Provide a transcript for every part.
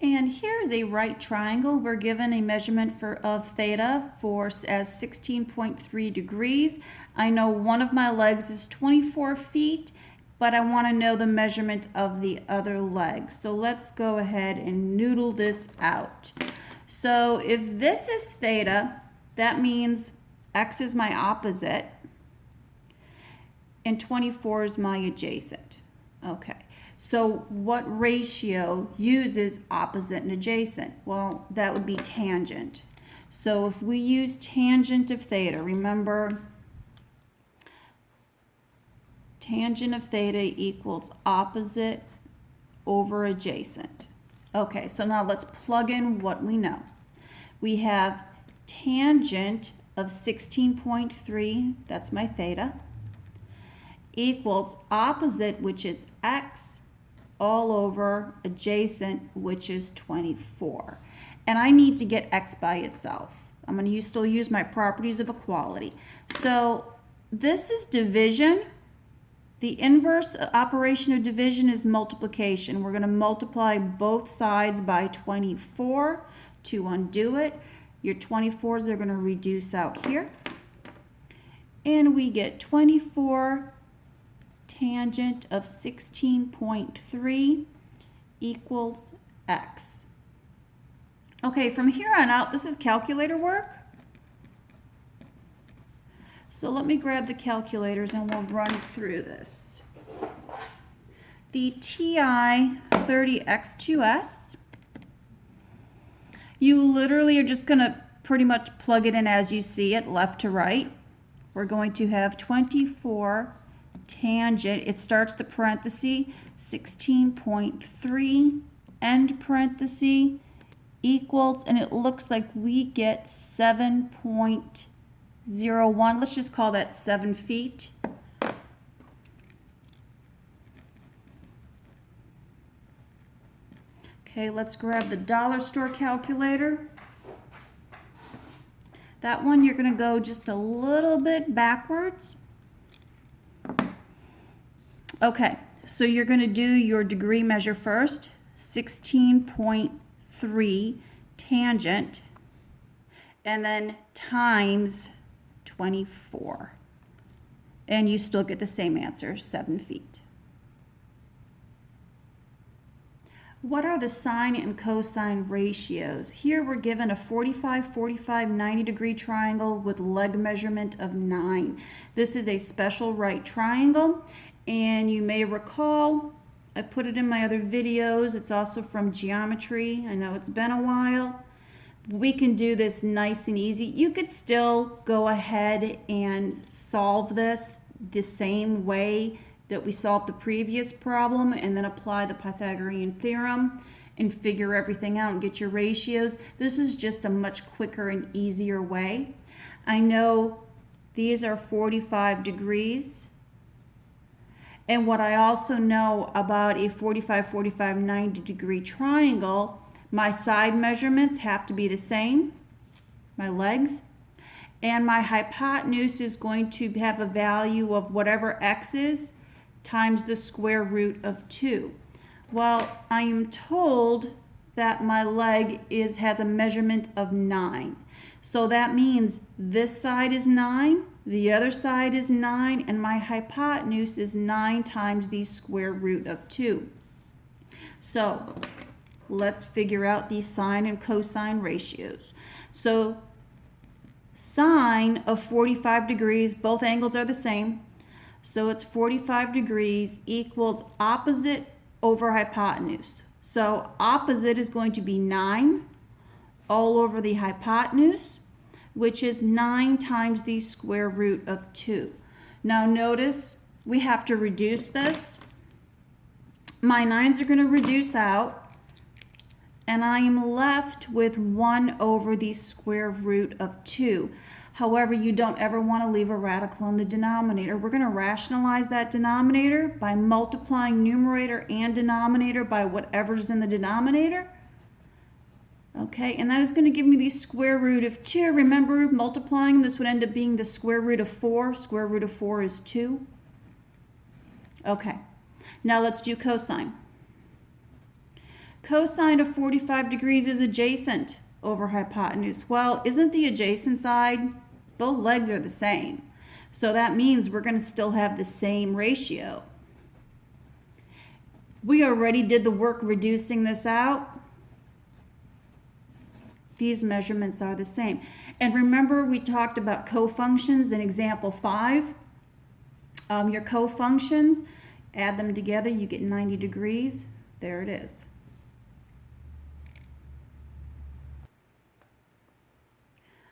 And here's a right triangle. We're given a measurement of theta as 16.3 degrees. I know one of my legs is 24 feet, but I want to know the measurement of the other leg. So let's go ahead and noodle this out. So if this is theta, that means x is my opposite and 24 is my adjacent. Okay. So what ratio uses opposite and adjacent? Well, that would be tangent. So if we use tangent of theta, remember, tangent of theta equals opposite over adjacent. Okay, so now let's plug in what we know. We have tangent of 16.3, that's my theta, equals opposite, which is x, all over adjacent, which is 24. And I need to get x by itself. I'm going to still use my properties of equality. So this is division. The inverse operation of division is multiplication. We're going to multiply both sides by 24 to undo it. Your 24s are going to reduce out here. And we get 24 tangent of 16.3 equals x. Okay, from here on out, this is calculator work. So let me grab the calculators and we'll run through this. The TI-30X2S, you literally are just going to pretty much plug it in as you see it, left to right. We're going to have 24 tangent, it starts the parenthesis, 16.3, end parenthesis, equals, and it looks like we get 7.01. Let's just call that 7 feet. Okay, let's grab the dollar store calculator. That one you're going to go just a little bit backwards. Okay, so you're going to do your degree measure first, 16.3 tangent, and then times 24. And you still get the same answer, 7 feet. What are the sine and cosine ratios? Here we're given a 45, 45, 90 degree triangle with leg measurement of 9. This is a special right triangle. And you may recall, I put it in my other videos. It's also from geometry. I know it's been a while. We can do this nice and easy. You could still go ahead and solve this the same way that we solved the previous problem and then apply the Pythagorean theorem and figure everything out and get your ratios. This is just a much quicker and easier way. I know these are 45 degrees. And what I also know about a 45, 45, 90 degree triangle, my side measurements have to be the same, my legs, and my hypotenuse is going to have a value of whatever x is times the square root of 2. Well, I am told that my leg has a measurement of 9. So that means this side is 9, the other side is 9, and my hypotenuse is 9 times the square root of 2. So let's figure out the sine and cosine ratios. So sine of 45 degrees, both angles are the same. So it's 45 degrees equals opposite over hypotenuse. So opposite is going to be 9 all over the hypotenuse, which is 9 times the square root of 2. Now notice we have to reduce this. My 9s are going to reduce out, and I am left with 1 over the square root of 2. However, you don't ever want to leave a radical in the denominator. We're going to rationalize that denominator by multiplying numerator and denominator by whatever's in the denominator. Okay, and that is going to give me the square root of 2. Remember, multiplying this would end up being the square root of 4. Square root of 4 is 2. Okay, now let's do cosine. Cosine of 45 degrees is adjacent over hypotenuse. Well, isn't the adjacent side, both legs are the same. So that means we're going to still have the same ratio. We already did the work reducing this out. These measurements are the same. And remember, we talked about cofunctions in example 5. Your cofunctions, add them together, you get 90 degrees. There it is.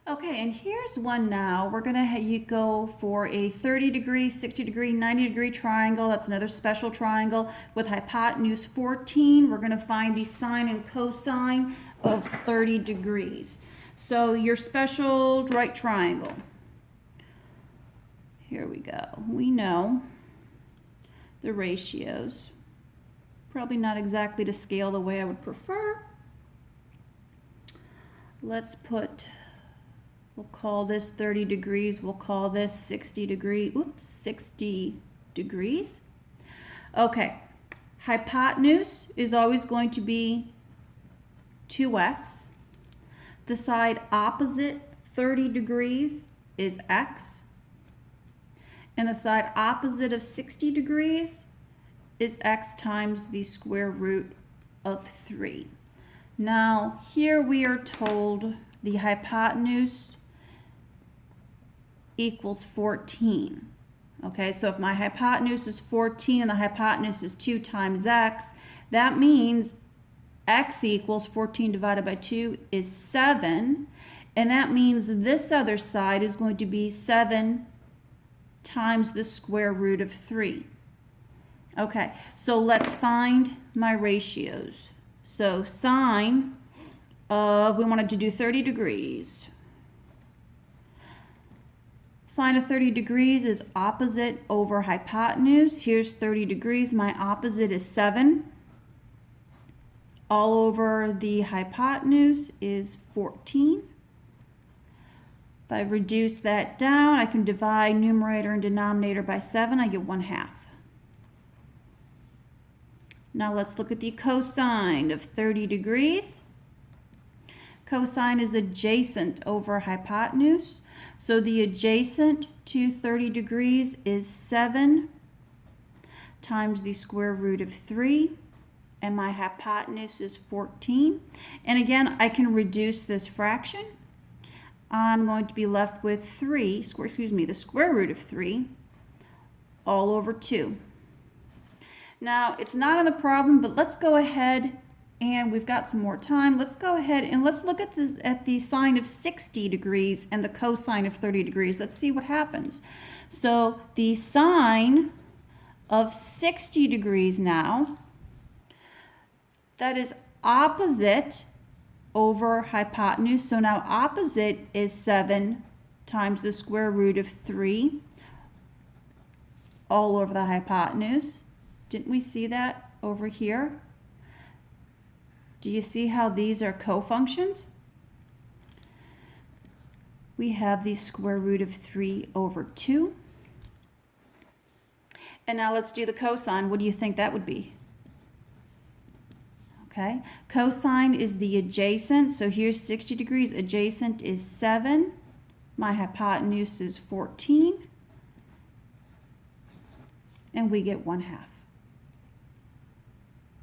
Okay, and here's one now. We're gonna go for a 30 degree, 60 degree, 90 degree triangle. That's another special triangle with hypotenuse 14. We're gonna find the sine and cosine of 30 degrees. So your special right triangle. Here we go. We know the ratios. Probably not exactly to scale the way I would prefer. Let's put, we'll call this 30 degrees. We'll call this 60 degrees. Okay, hypotenuse is always going to be 2x. The side opposite 30 degrees is x. And the side opposite of 60 degrees is x times the square root of 3. Now, here we are told the hypotenuse equals 14. Okay, so if my hypotenuse is 14 and the hypotenuse is 2 times x, that means x equals 14 divided by 2 is 7. And that means this other side is going to be 7 times the square root of 3. Okay, so let's find my ratios. So sine of, we wanted to do 30 degrees. Sine of 30 degrees is opposite over hypotenuse. Here's 30 degrees. My opposite is 7. All over the hypotenuse is 14. If I reduce that down, I can divide numerator and denominator by 7. I get 1/2. Now let's look at the cosine of 30 degrees. Cosine is adjacent over hypotenuse. So the adjacent to 30 degrees is 7 times the square root of 3. And my hypotenuse is 14. And again, I can reduce this fraction. I'm going to be left with the square root of 3 all over 2. Now, it's not on the problem, but let's go ahead, and we've got some more time. Let's go ahead and let's look at the sine of 60 degrees and the cosine of 30 degrees. Let's see what happens. So the sine of 60 degrees now, that is opposite over hypotenuse. So now opposite is 7 times the square root of 3 all over the hypotenuse. Didn't we see that over here? Do you see how these are cofunctions? We have the square root of 3 over 2. And now let's do the cosine. What do you think that would be? Okay, cosine is the adjacent. So here's 60 degrees. Adjacent is 7. My hypotenuse is 14. And we get 1/2.